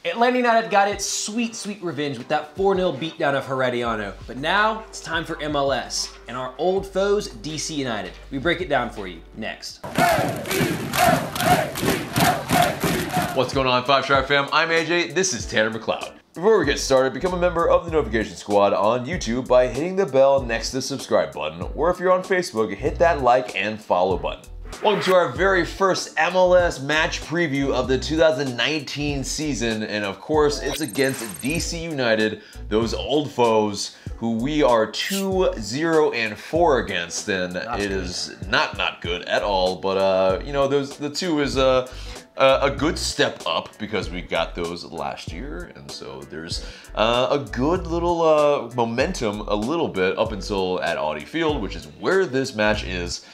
Atlanta United got its sweet, sweet revenge with that 4-0 beatdown of Herediano. But now it's time for MLS and our old foes, DC United. We break it down for you next. What's going on, 5 Stripe fam? I'm AJ, this is Tanner McLeod. Before we get started, become a member of the Notification Squad on YouTube by hitting the bell next to the subscribe button, or if you're on Facebook, hit that like and follow button. Welcome to our very first MLS match preview of the 2019 season, and of course, it's against DC United, those old foes who we are 2-0-4 against, and it is not good at all, but you know, the 2 is a good step up because we got those last year, and so there's a good little momentum a little bit up until at Audi Field, which is where this match is.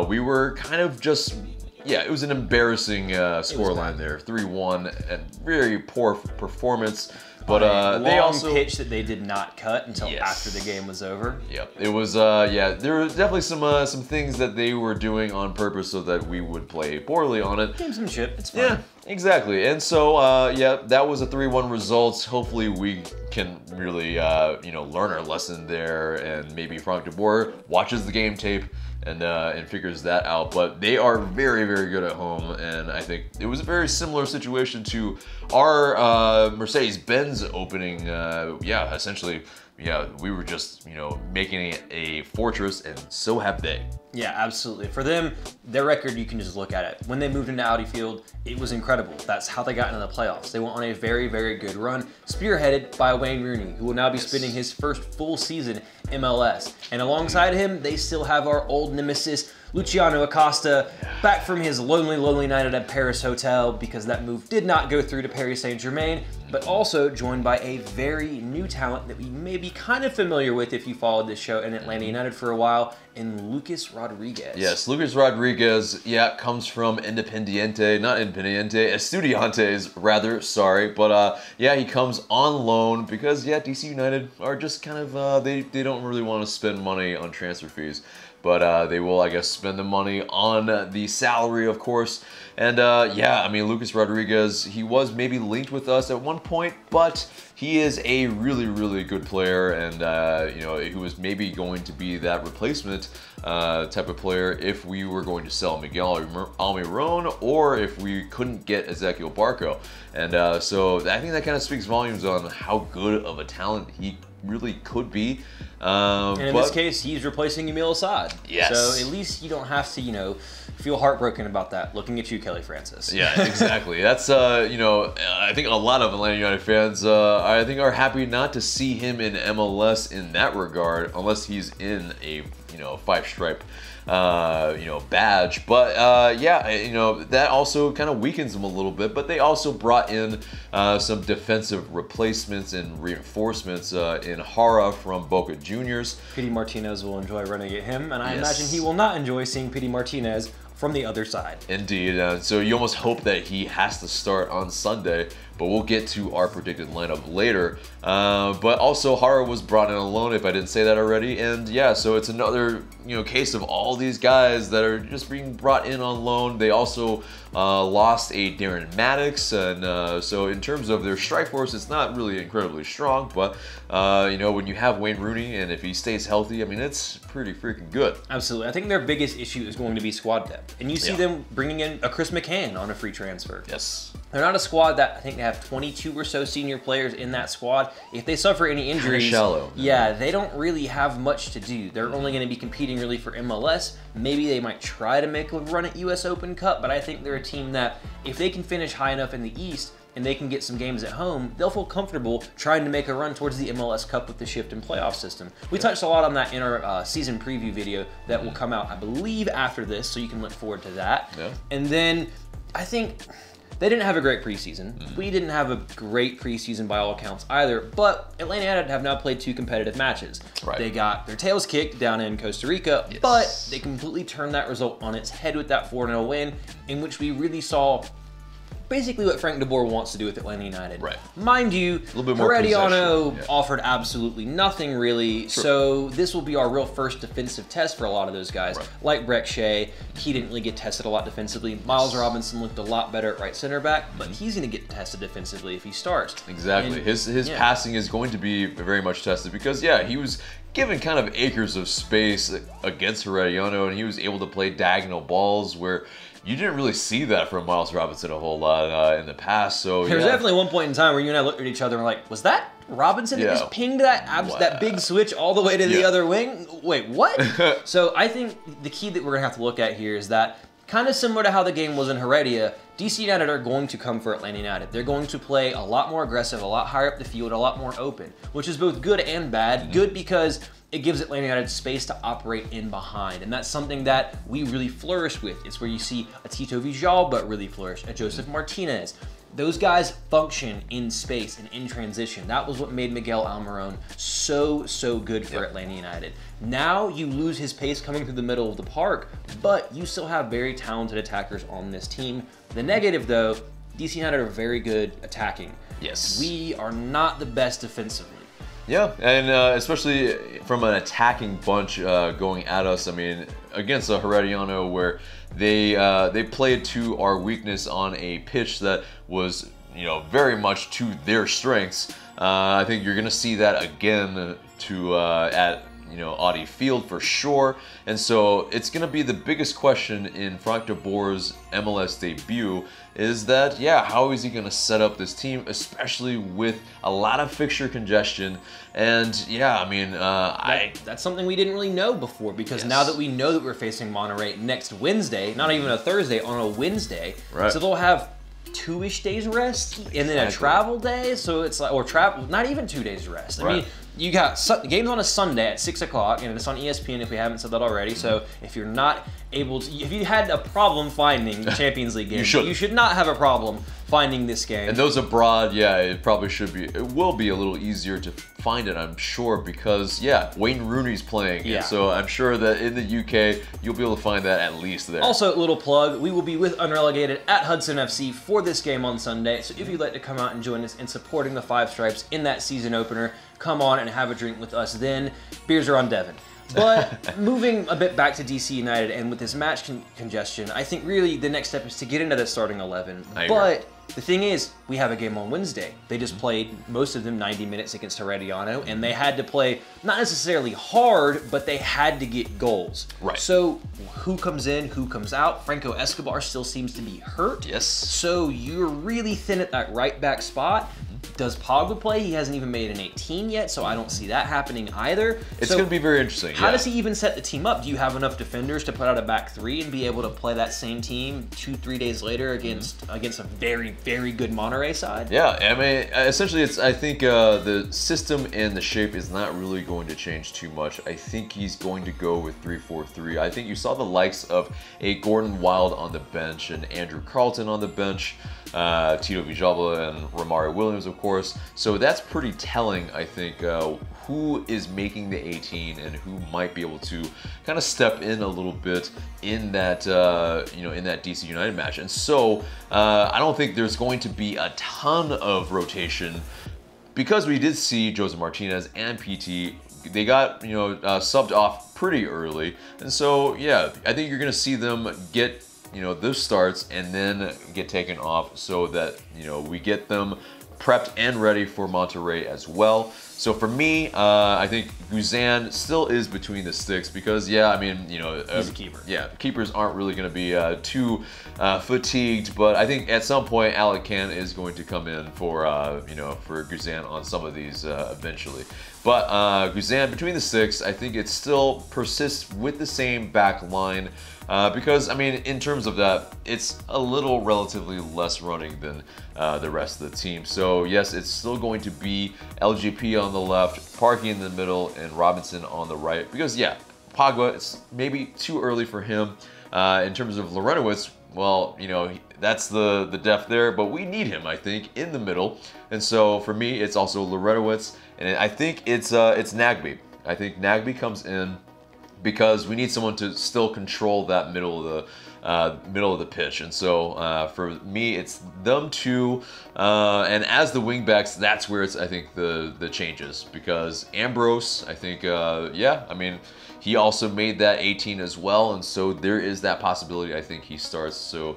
We were kind of just, yeah, it was an embarrassing scoreline there, 3-1, and very poor performance. But they also pitch that they did not cut until after the game was over. Yeah, it was. Yeah, there were definitely some things that they were doing on purpose so that we would play poorly on it. Gamesmanship, it's fine. Yeah, exactly. And so yeah, that was a 3-1 result. Hopefully, we can really you know, learn our lesson there, and maybe Frank de Boer watches the game tape and figures that out. But they are very, very good at home, and I think it was a very similar situation to our Mercedes-Benz opening. Yeah, essentially, yeah, we were just, you know, making it a fortress, and so have they. Yeah, absolutely. For them, their record, you can just look at it. When they moved into Audi Field, it was incredible. That's how they got into the playoffs. They went on a very, very good run, spearheaded by Wayne Rooney, who will now be spending his first full season MLS. And alongside him, they still have our old nemesis, Luciano Acosta, back from his lonely, lonely night at a Paris hotel, because that move did not go through to Paris Saint-Germain, but also joined by a very new talent that we may be kind of familiar with if you followed this show in Atlanta United for a while, in Lucas Rodriguez. Yes, Lucas Rodriguez, yeah, comes from Estudiantes rather, sorry, but yeah, he comes on loan because, yeah, DC United are just kind of, they don't really want to spend money on transfer fees. But they will, I guess, spend the money on the salary, of course. And yeah, I mean, Lucas Rodriguez, he was maybe linked with us at one point, but he is a really, really good player, and you know, who was maybe going to be that replacement type of player if we were going to sell Miguel Almiron, or if we couldn't get Ezequiel Barco. And so I think that kind of speaks volumes on how good of a talent he really could be. And in this case, he's replacing Emil Assad. Yes. So at least you don't have to, you know, feel heartbroken about that. Looking at you, Kelly Francis. Yeah, exactly. That's, you know, I think a lot of Atlanta United fans, I think, are happy not to see him in MLS in that regard, unless he's in a, you know, 5 stripe, you know, badge. But yeah, you know, that also kind of weakens them a little bit. But they also brought in some defensive replacements and reinforcements in Jara from Boca Juniors. Pity Martinez will enjoy running at him, and I imagine he will not enjoy seeing Pity Martinez from the other side. Indeed, so you almost hope that he has to start on Sunday, but we'll get to our predicted lineup later. But also, Jara was brought in alone, if I didn't say that already, and yeah, so it's another, you know, case of all these guys that are just being brought in on loan. They also lost a Darren Maddox, and so in terms of their strike force, it's not really incredibly strong, but you know, when you have Wayne Rooney, and if he stays healthy, I mean, it's pretty freaking good. Absolutely. I think their biggest issue is going to be squad depth, and you see them bringing in a Chris McCann on a free transfer. Yes. They're not a squad that, I think they have 22 or so senior players in that squad. If they suffer any injuries, shallow. Yeah, they don't really have much to do. They're only going to be competing really for MLS. Maybe they might try to make a run at US Open Cup, but I think they're a team that, if they can finish high enough in the East and they can get some games at home, they'll feel comfortable trying to make a run towards the MLS Cup with the shift in playoff system. We touched a lot on that in our season preview video that will come out, I believe, after this, so you can look forward to that. Yeah. And then I think they didn't have a great preseason. We didn't have a great preseason by all accounts either, but Atlanta United have now played 2 competitive matches. Right. They got their tails kicked down in Costa Rica, but they completely turned that result on its head with that 4-0 win, in which we really saw basically what Frank DeBoer wants to do with Atlanta United. Right. Mind you, A little bit more Herediano possession, offered absolutely nothing really, so this will be our real first defensive test for a lot of those guys. Right. Like Breck Shea, he didn't really get tested a lot defensively. Miles Robinson looked a lot better at right center back, but he's going to get tested defensively if he starts. Exactly. And, his passing is going to be very much tested because, yeah, he was given kind of acres of space against Herediano, and he was able to play diagonal balls where you didn't really see that from Miles Robinson a whole lot in the past. So there was definitely one point in time where you and I looked at each other and were like, was that Robinson that just pinged that big switch all the way to the other wing? Wait, what? So I think the key that we're going to have to look at here is that, kind of similar to how the game was in Heredia, DC United are going to come for Atlanta United. They're going to play a lot more aggressive, a lot higher up the field, a lot more open, which is both good and bad. Good because it gives Atlanta United space to operate in behind, and that's something that we really flourish with. It's where you see a Tito Villalba really flourish, a Joseph Martinez. Those guys function in space and in transition. That was what made Miguel Almiron so good for Atlanta United. Now you lose his pace coming through the middle of the park, but you still have very talented attackers on this team. The negative, though, DC United are very good attacking. Yes. We are not the best defensively. Yeah, and especially from an attacking bunch going at us. I mean, against a Herediano where they played to our weakness on a pitch that was, very much to their strengths. I think you're going to see that again at Audi Field for sure. And so it's going to be the biggest question in Frank de Boer's MLS debut is that, how is he going to set up this team, especially with a lot of fixture congestion? And that's something we didn't really know before, because now that we know that we're facing Monterrey next Wednesday, not even a Thursday, on a Wednesday, so they'll have 2-ish days rest and then a travel day, so it's like, or travel, not even 2 days rest. I mean, you got the game's on a Sunday at 6 o'clock, and it's on ESPN if we haven't said that already. So if you're not able to, if you had a problem finding the Champions League game, you should not have a problem finding this game. And those abroad, it probably should be. It will be a little easier to find it, I'm sure, because Wayne Rooney's playing. Yeah. So I'm sure that in the UK you'll be able to find that at least there. Also, little plug, we will be with Unrelegated at Hudson FC for this game on Sunday. So if you'd like to come out and join us in supporting the Five Stripes in that season opener, come on and have a drink with us then. Beers are on Devon. But moving a bit back to DC United and with this match congestion, I think really the next step is to get into the starting 11. But the thing is, we have a game on Wednesday. They just played, most of them, 90 minutes against Herediano, and they had to play not necessarily hard, but they had to get goals. Right. So who comes in, who comes out? Franco Escobar still seems to be hurt. Yes. So you're really thin at that right back spot. Does Pogba play? He hasn't even made an 18 yet, so I don't see that happening either. It's going to be very interesting. How does he even set the team up? Do you have enough defenders to put out a back three and be able to play that same team 2-3 days later against a very good Monterrey side? Yeah, I mean, essentially, I think the system and the shape is not really going to change too much. I think he's going to go with 3-4-3. I think you saw the likes of a Gordon Wild on the bench and Andrew Carlton on the bench, Tito Villalba and Romario Williams, of course. So that's pretty telling, I think, who is making the 18 and who might be able to kind of step in a little bit in that in that DC United match. And so I don't think there's going to be a ton of rotation, because we did see Joseph Martinez and PT. They got subbed off pretty early, and so I think you're going to see them get those starts and then get taken off, so that we get them prepped and ready for Monterrey as well. So for me, I think Guzan still is between the sticks, because he's a keeper. Yeah, keepers aren't really going to be too fatigued, but I think at some point Alec Can is going to come in for for Guzan on some of these eventually. But Guzan between the sticks, I think it still persists with the same back line. Because, I mean, in terms of that, it's a little relatively less running than the rest of the team. So, yes, it's still going to be LGP on the left, Parky in the middle, and Robinson on the right. Because, Pogba, it's maybe too early for him. In terms of Lorenowitz, well, that's the depth there, but we need him, I think, in the middle. And so, for me, it's also Lorenowitz, and I think it's Nagbe. I think Nagbe comes in, because we need someone to still control that middle of middle of the pitch. And so for me, it's them two. And as the wingbacks, that's where it's, I think, the changes. Because Ambrose, I think, yeah, I mean, he also made that 18 as well. And so there is that possibility, I think, he starts. So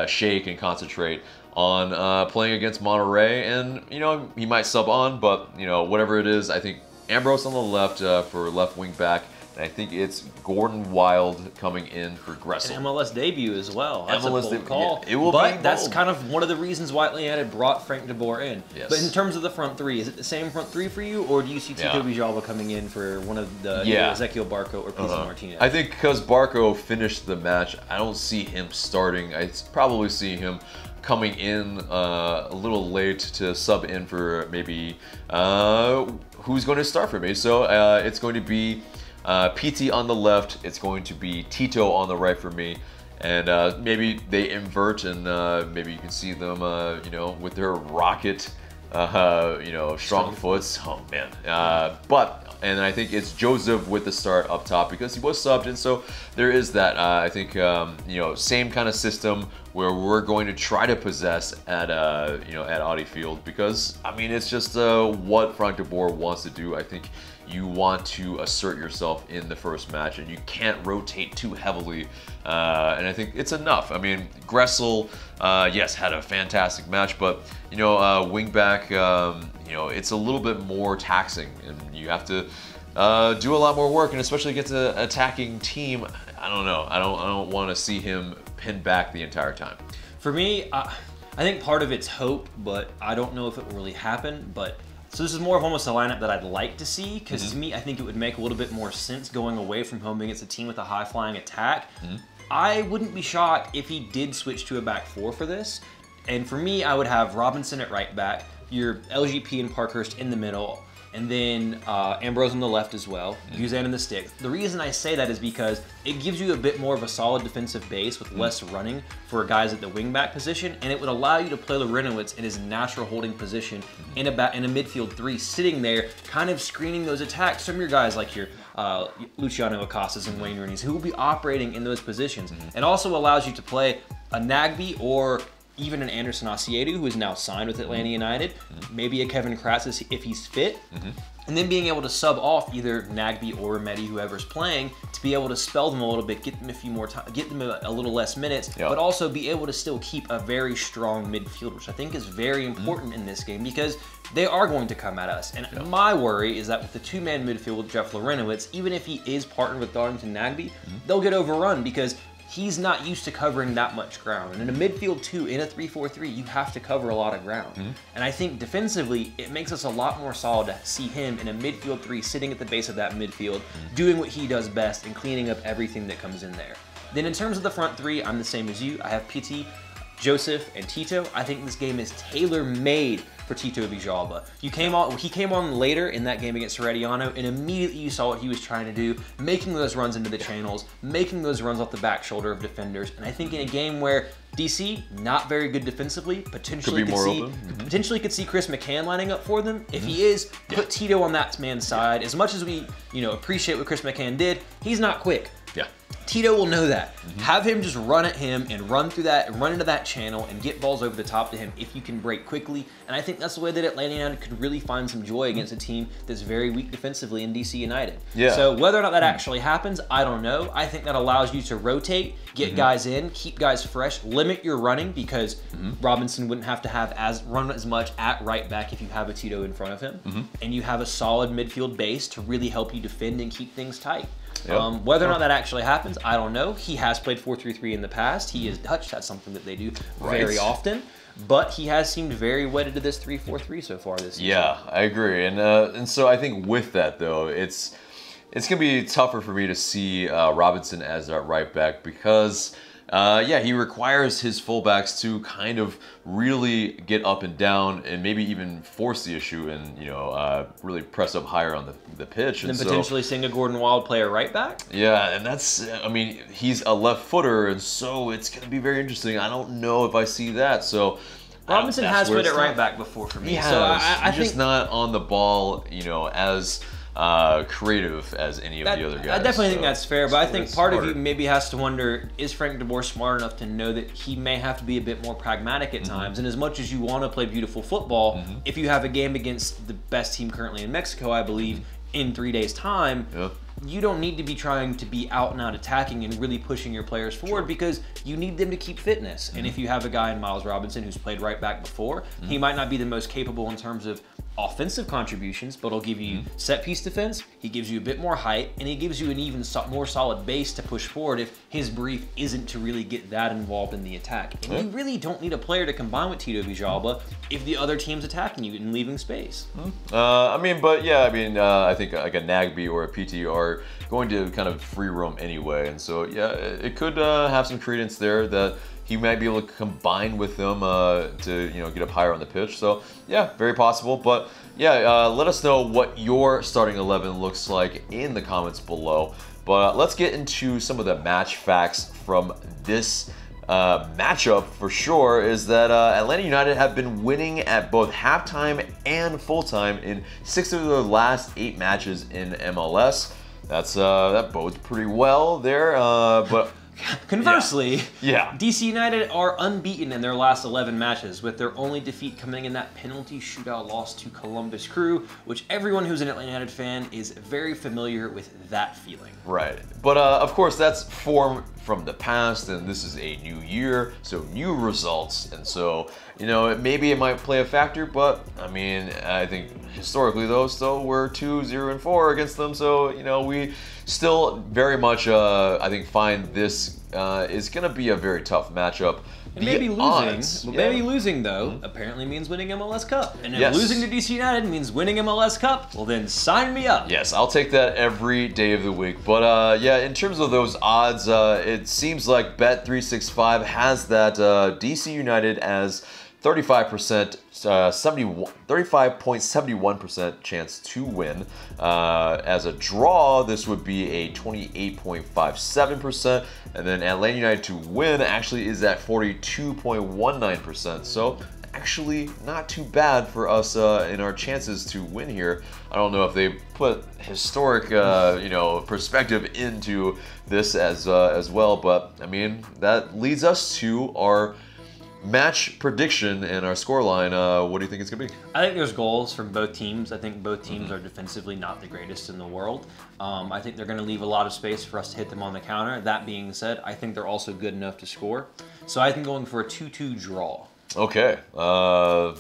Shea can concentrate on playing against Monterey. And, you know, he might sub on, but, you know, whatever it is, I think Ambrose on the left for left wing back. And I think it's Gordon Wild coming in for Gressel. An MLS debut as well. That's MLS a bold call. Yeah, it will but be that's bold. kind of one of the reasons why Atlanta United brought Frank de Boer in. Yes. But in terms of the front three, is it the same front three for you, or do you see Tito Villalba coming in for one of the either Ezequiel Barco or Pizzi Martinez? I think because Barco finished the match, I don't see him starting. I probably see him coming in a little late to sub in for maybe who's going to start for me. So it's going to be PT on the left, it's going to be Tito on the right for me, and maybe they invert, and maybe you can see them, you know, with their rocket, you know, strong foots. Oh man! And I think it's Joseph with the start up top because he was subbed, and so there is that. I think you know, same kind of system where we're going to try to possess at you know, at Audi Field, because I mean it's just what Frank de Boer wants to do. I think you want to assert yourself in the first match, and you can't rotate too heavily. And I think it's enough. I mean, Gressel, yes, had a fantastic match, but you know, wingback, you know, it's a little bit more taxing, and you have to do a lot more work, and especially against an attacking team. I don't know. I don't want to see him pinned back the entire time. For me, I think part of it's hope, but I don't know if it will really happen. But so this is more of almost a lineup that I'd like to see, because to me, I think it would make a little bit more sense going away from home against a team with a high-flying attack. I wouldn't be shocked if he did switch to a back four for this. And for me, I would have Robinson at right back, your LGP and Parkhurst in the middle, and then Ambrose on the left as well, Guzan in the stick. The reason I say that is because it gives you a bit more of a solid defensive base with less running for guys at the wingback position, and it would allow you to play Larentowicz in his natural holding position in a midfield three, sitting there, kind of screening those attacks from your guys like your Luciano Acostas and Wayne Rooney's, who will be operating in those positions. And also allows you to play a Nagbe or even an Anderson Asiedu, who is now signed with Atlanta United, maybe a Kevin Kratz if he's fit, and then being able to sub off either Nagbe or Mehdi, whoever's playing, to be able to spell them a little bit, get them a few more time, get them a little less minutes, but also be able to still keep a very strong midfield, which I think is very important in this game, because they are going to come at us. And my worry is that with the two-man midfield with Jeff Larentowicz, even if he is partnered with Darlington Nagbe, they'll get overrun because he's not used to covering that much ground. And in a midfield two, in a 3-4-3, you have to cover a lot of ground. And I think defensively, it makes us a lot more solid to see him in a midfield three, sitting at the base of that midfield, doing what he does best and cleaning up everything that comes in there. Then in terms of the front three, I'm the same as you. I have PT, Joseph, and Tito. I think this game is tailor-made for Tito Villalba. He came on later in that game against Herediano, and immediately you saw what he was trying to do, making those runs into the channels, making those runs off the back shoulder of defenders. And I think in a game where DC, not very good defensively, potentially could see Chris McCann lining up for them. If he is, put Tito on that man's side. As much as we, you know, appreciate what Chris McCann did, he's not quick. Tito will know that. Have him just run at him and run through that and run into that channel and get balls over the top to him if you can break quickly. And I think that's the way that Atlanta United could really find some joy against a team that's very weak defensively in DC United. So whether or not that actually happens, I don't know. I think that allows you to rotate, get guys in, keep guys fresh, limit your running, because Robinson wouldn't have to run as much at right back if you have a Tito in front of him. And you have a solid midfield base to really help you defend and keep things tight. Whether or not that actually happens, I don't know. He has played 4-3-3 in the past. He is Dutch. That's something that they do very often. But he has seemed very wedded to this 3-4-3 so far this season. Yeah, I agree. And so I think with that, though, it's going to be tougher for me to see Robinson as our right back, because he requires his fullbacks to kind of really get up and down and maybe even force the issue and, you know, really press up higher on the pitch. And then potentially seeing a Gordon Wild play a right back? Yeah, and that's, I mean, he's a left footer, and so it's going to be very interesting. I don't know if I see that, so Robinson has played at right back before for me. He has. So I think just not on the ball, you know, as creative as any of the other guys. I definitely think that's fair, but I think part of you smart. maybe has to wonder, is Frank DeBoer smart enough to know that he may have to be a bit more pragmatic at times? And as much as you want to play beautiful football, if you have a game against the best team currently in Mexico, I believe, in 3 days' time, you don't need to be trying to be out and out attacking and really pushing your players forward because you need them to keep fitness. And if you have a guy in Miles Robinson who's played right back before, he might not be the most capable in terms of offensive contributions, but he'll give you set piece defense, he gives you a bit more height, and he gives you an even more solid base to push forward if his brief isn't to really get that involved in the attack. And you really don't need a player to combine with Tito Villalba if the other team's attacking you and leaving space. I mean, but yeah, I mean, I think like a Nagby or a PT are going to kind of free roam anyway, and so yeah, it could have some credence there that he might be able to combine with them to get up higher on the pitch. So yeah, very possible. But yeah, let us know what your starting 11 looks like in the comments below. But let's get into some of the match facts from this matchup for sure. Is that Atlanta United have been winning at both halftime and full-time in 6 of their last 8 matches in MLS. That bodes pretty well there, but conversely, DC United are unbeaten in their last 11 matches, with their only defeat coming in that penalty shootout loss to Columbus Crew, which everyone who's an Atlanta United fan is very familiar with that feeling. Right, but of course that's form from the past, and this is a new year, so new results, and so maybe it might play a factor, but I mean, I think historically though, still we're 2-0-4 against them, so we still very much I think find this is going to be a very tough matchup. And maybe losing, maybe losing though, apparently means winning MLS Cup. And if losing to DC United means winning MLS Cup, well then sign me up. Yes, I'll take that every day of the week. But yeah, in terms of those odds, it seems like Bet365 has that DC United as 35.71% chance to win. As a draw, this would be a 28.57%, and then Atlanta United to win actually is at 42.19%. So actually not too bad for us in our chances to win here. I don't know if they put historic perspective into this as well, but I mean that leads us to our match prediction and our scoreline. What do you think it's gonna be? I think there's goals from both teams. I think both teams are defensively not the greatest in the world. I think they're gonna leave a lot of space for us to hit them on the counter. That being said, I think they're also good enough to score. So I think going for a 2-2 draw. Okay, I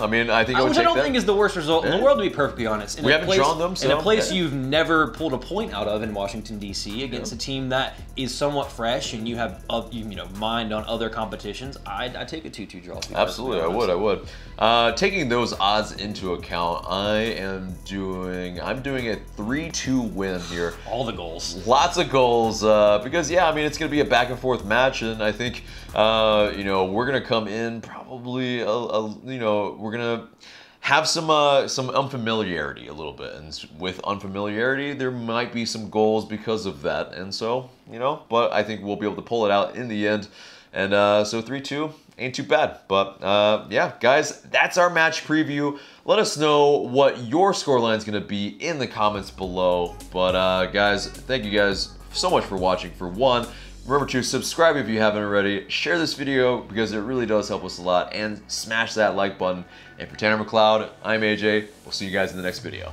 mean, I think which I don't think is the worst result in the world, to be perfectly honest. We haven't drawn them, so in a place you've never pulled a point out of in Washington D.C. against a team that is somewhat fresh, and you have mind on other competitions. I'd take a 2-2 draw. Absolutely, I would. Taking those odds into account, I'm doing a 3-2 win here. All the goals. Lots of goals, because yeah, I mean it's gonna be a back and forth match, and I think we're gonna come in probably we're gonna have some unfamiliarity a little bit, and with unfamiliarity there might be some goals because of that, and so but I think we'll be able to pull it out in the end, and so 3-2 ain't too bad. But yeah, guys, that's our match preview. Let us know what your scoreline is gonna be in the comments below. But guys, thank you guys so much for watching. For one, remember to subscribe if you haven't already, share this video because it really does help us a lot, and smash that like button. And for Tanner McLeod, I'm AJ. We'll see you guys in the next video.